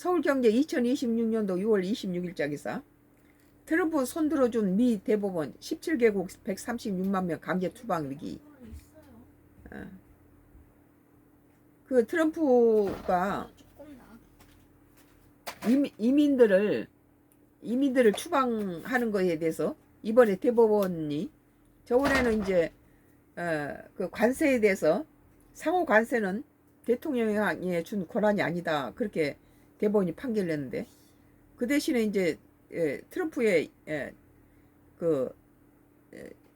서울경제 2026년도 6월 26일자 기사. 트럼프 손들어준 미 대법원 17개국 136만 명 강제 추방 위기. 그 트럼프가 이민들을 추방하는 거에 대해서 이번에 대법원이, 저번에는 이제 그 관세에 대해서 상호 관세는 대통령이 준 권한이 아니다, 그렇게 대법원이 판결을 냈는데, 그 대신에 이제 트럼프의 그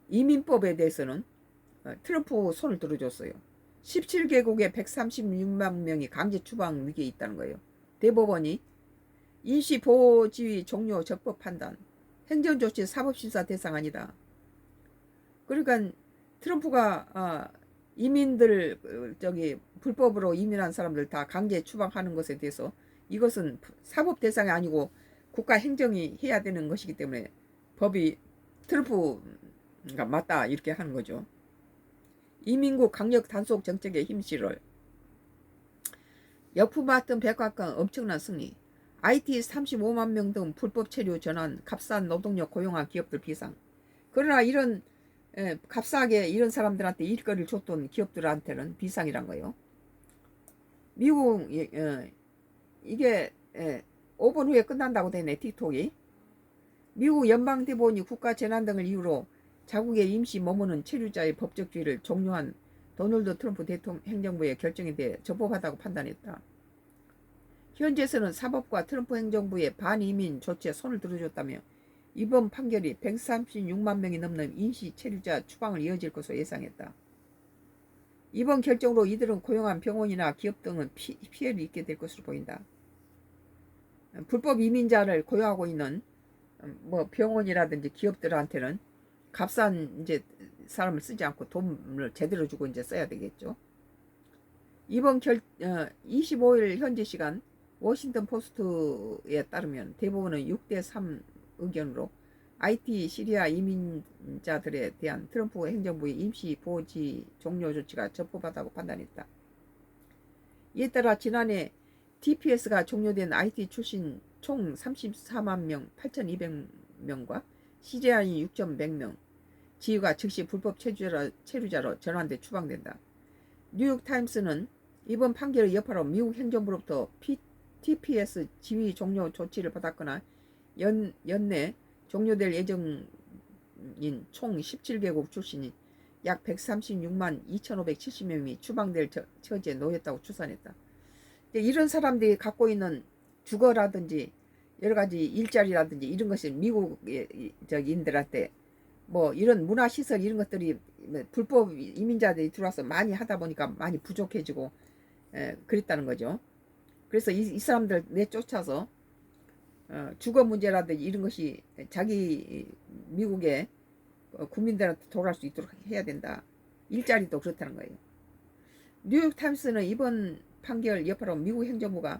이민법에 대해서는 트럼프 손을 들어줬어요. 17개국의 136만 명이 강제 추방 위기에 있다는 거예요. 대법원이 임시보호지위 종료 적법 판단, 행정조치 사법심사 대상 아니다. 그러니까 트럼프가 이민들 불법으로 이민한 사람들 다 강제 추방하는 것에 대해서 이것은 사법 대상이 아니고 국가 행정이 해야 되는 것이기 때문에 법이 트럼프가 맞다, 이렇게 하는 거죠. 이민국 강력 단속 정책의 힘실을. 역품 같은 백악관 엄청난 승리. IT 35만 명 등 불법 체류 전환, 값싼 노동력 고용한 기업들 비상. 그러나 이런 값싸게 이런 사람들한테 일거리를 줬던 기업들한테는 비상이란 거예요. 미국 이게 5분 후에 끝난다고 되네, 틱톡이. 미국 연방대법원이 국가재난 등을 이유로 자국에 임시 머무는 체류자의 법적 지위를 종료한 도널드 트럼프 대통령 행정부의 결정에 대해 적법하다고 판단했다. 현재에서는 사법과 트럼프 행정부의 반이민 조치에 손을 들어줬다며 이번 판결이 136만 명이 넘는 임시 체류자 추방을 이어질 것으로 예상했다. 이번 결정으로 이들은 고용한 병원이나 기업 등은 피해를 입게 될 것으로 보인다. 불법 이민자를 고용하고 있는 뭐 병원이라든지 기업들한테는 값싼 이제 사람을 쓰지 않고 돈을 제대로 주고 이제 써야 되겠죠. 이번 25일 현지 시간 워싱턴 포스트에 따르면 대법원은 6대3 의견으로 IT 시리아 이민자들에 대한 트럼프 행정부의 임시 보호지 종료 조치가 적법하다고 판단했다. 이에 따라 지난해 TPS가 종료된 IT 출신 총 34만 명 8,200명과 시리아인 6,100명 지휘가 즉시 불법 체류자로 전환돼 추방된다. 뉴욕타임스는 이번 판결의 여파로 미국 행정부로부터 TPS 지휘 종료 조치를 받았거나 연내 종료될 예정인 총 17개국 출신인 약 136만 2,570명이 추방될 처지에 놓였다고 추산했다. 이런 사람들이 갖고 있는 주거라든지 여러가지 일자리라든지 이런 것이 미국의 인들한테 뭐 이런 문화시설 이런 것들이 불법 이민자들이 들어와서 많이 하다 보니까 많이 부족해지고 그랬다는 거죠. 그래서 이 사람들 내쫓아서 주거 문제라든지 이런 것이 자기 미국의 국민들한테 돌아갈 수 있도록 해야 된다. 일자리도 그렇다는 거예요. 뉴욕타임스는 이번 판결 여파로 미국 행정부가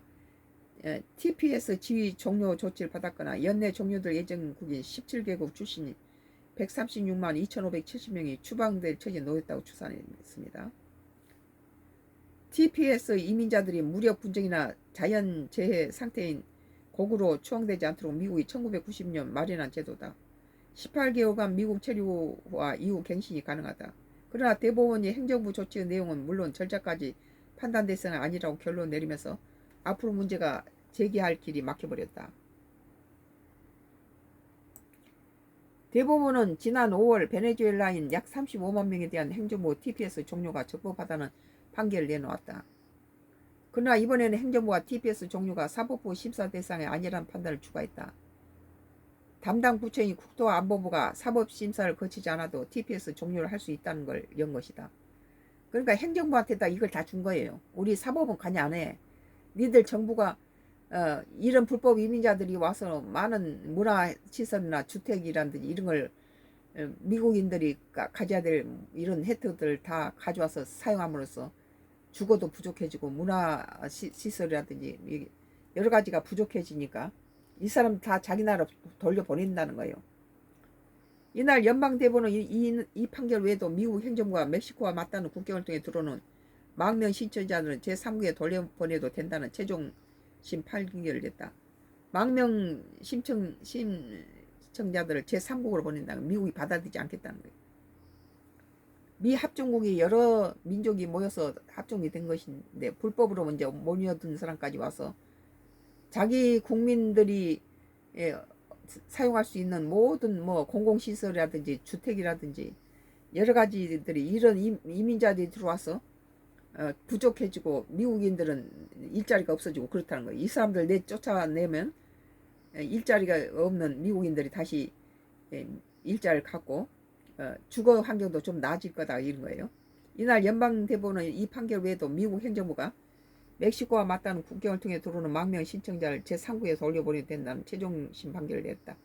TPS 지휘 종료 조치를 받았거나 연내 종료될 예정국인 17개국 출신인 136만 2,570명이 추방될 처지에 놓였다고 추산했습니다. TPS 이민자들이 무력 분쟁이나 자연재해 상태인 고구로 추방되지 않도록 미국이 1990년 마련한 제도다. 18개월간 미국 체류와 이후 갱신이 가능하다. 그러나 대법원이 행정부 조치의 내용은 물론 절차까지 판단 대상은 아니라고 결론 내리면서 앞으로 문제가 제기할 길이 막혀버렸다. 대법원은 지난 5월 베네수엘라인 약 35만 명에 대한 행정부 TPS 종료가 적법하다는 판결을 내놓았다. 그러나 이번에는 행정부가 TPS 종료가 사법부 심사 대상이 아니라는 판단을 추가했다. 담당 부처인 국토안보부가 사법심사를 거치지 않아도 TPS 종료를 할 수 있다는 걸 연 것이다. 그러니까 행정부한테다 이걸 다 준 거예요. 우리 사법은 관여 안 해. 니들 정부가 이런 불법 이민자들이 와서 많은 문화시설이나 주택이라든지 이런 걸 미국인들이 가져야 될 이런 혜택들 다 가져와서 사용함으로써 주거도 부족해지고 문화시설이라든지 여러 가지가 부족해지니까 이 사람 다 자기 나라로 돌려보낸다는 거예요. 이날 연방대법원은 이 판결 외에도 미국 행정부가 멕시코와 맞닿는 국경을 통해 들어오는 망명 신청자들은 제3국에 돌려보내도 된다는 최종 판결됐다. 망명 신청자들을 제3국으로 보낸다는 미국이 받아들이지 않겠다는 거예요. 미 합중국이 여러 민족이 모여서 합중이 된 것인데 불법으로 먼저 모여든 사람까지 와서 자기 국민들이 사용할 수 있는 모든 뭐 공공시설이라든지 주택이라든지 여러 가지들이 이런 이민자들이 들어와서 부족해지고 미국인들은 일자리가 없어지고 그렇다는 거예요. 이 사람들 쫓아내면 일자리가 없는 미국인들이 다시 일자리를 갖고 주거 환경도 좀 나아질 거다 이런 거예요. 이날 연방대법원은 이 판결 외에도 미국 행정부가 멕시코와 맞닿는 국경을 통해 들어오는 망명 신청자를 제3국에서 올려보내야 된다는 최종심 판결을 냈다.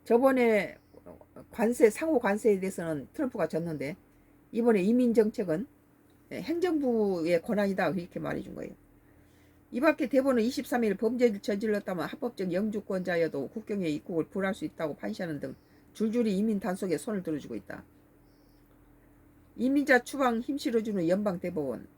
저번에 상호 관세에 대해서는 트럼프가 졌는데 이번에 이민정책은 행정부의 권한이다 이렇게 말해준 거예요. 이밖에 대법원은 23일 범죄를 저질렀다면 합법적 영주권자여도 국경에 입국을 불할 수 있다고 판시하는 등 줄줄이 이민 단속에 손을 들어주고 있다. 이민자 추방 힘실어주는 연방대법원.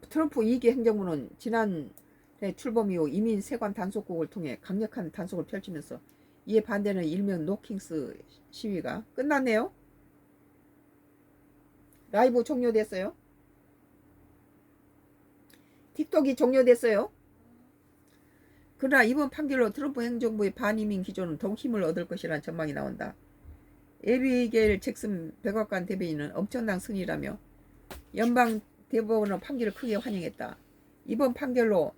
트럼프 2기 행정부는 지난해 출범 이후 이민 세관 단속국을 통해 강력한 단속을 펼치면서 이에 반대는 일명 노킹스 시위가 끝났네요. 라이브 종료됐어요. 틱톡이 종료됐어요. 그러나 이번 판결로 트럼프 행정부의 반이민 기조는 더욱 힘을 얻을 것이라는 전망이 나온다. 에비게일 잭슨 백악관 대변인은 엄청난 승리라며 연방 대법원은 판결을 크게 환영했다. 이번 판결로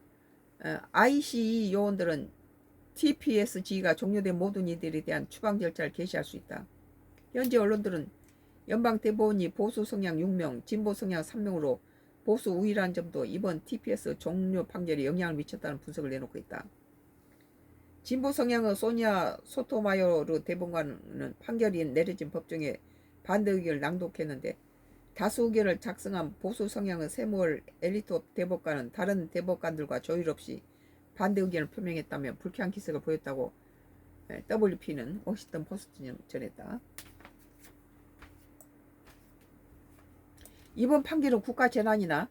ICE 요원들은 TPSG가 종료된 모든 이들에 대한 추방 절차를 개시할 수 있다. 현재 언론들은 연방 대법원이 보수 성향 6명, 진보 성향 3명으로 보수 우위라는 점도 이번 TPS 종료 판결에 영향을 미쳤다는 분석을 내놓고 있다. 진보 성향의 소니아 소토마요르 대법관은 판결이 내려진 법정에 반대 의견을 낭독했는데 다수 의견을 작성한 보수 성향의 세무얼 엘리토 대법관은 다른 대법관들과 조율 없이 반대 의견을 표명했다며 불쾌한 기색을 보였다고 WP는 워싱턴 포스트에 전했다. 이번 판결은 국가재난이나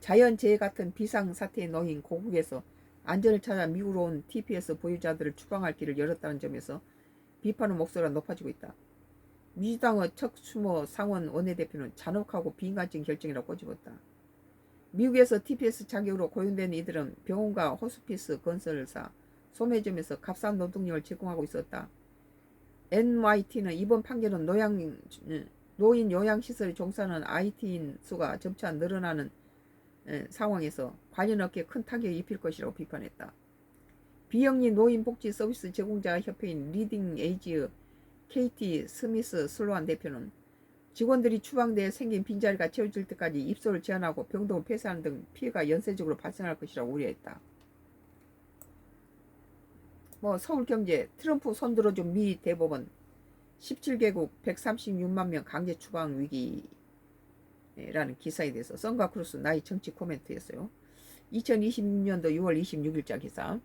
자연재해 같은 비상사태에 놓인 고국에서 안전을 찾아 미국으로 온 TPS 보유자들을 추방할 길을 열었다는 점에서 비판의 목소리가 높아지고 있다. 민주당의 척 슈머 상원 원내대표는 잔혹하고 비인간적인 결정이라고 꼬집었다. 미국에서 TPS 자격으로 고용된 이들은 병원과 호스피스 건설사, 소매점에서 값싼 노동력을 제공하고 있었다. NYT는 이번 판결은 노인 요양시설에 종사하는 IT인 수가 점차 늘어나는 상황에서 관련 업계에 큰 타격을 입힐 것이라고 비판했다. 비영리 노인복지 서비스 제공자 협회인 리딩 에이지의 KT 스미스 슬로안 대표는 직원들이 추방돼 생긴 빈자리가 채워질 때까지 입소를 제한하고 병동을 폐쇄하는 등 피해가 연쇄적으로 발생할 것이라고 우려했다. 서울경제 트럼프 손들어준 미 대법원 17개국 136만 명 강제 추방 위기라는 기사에 대해서 썬과 크루스 나이 정치 코멘트였어요. 2026년도 6월 26일자 기사.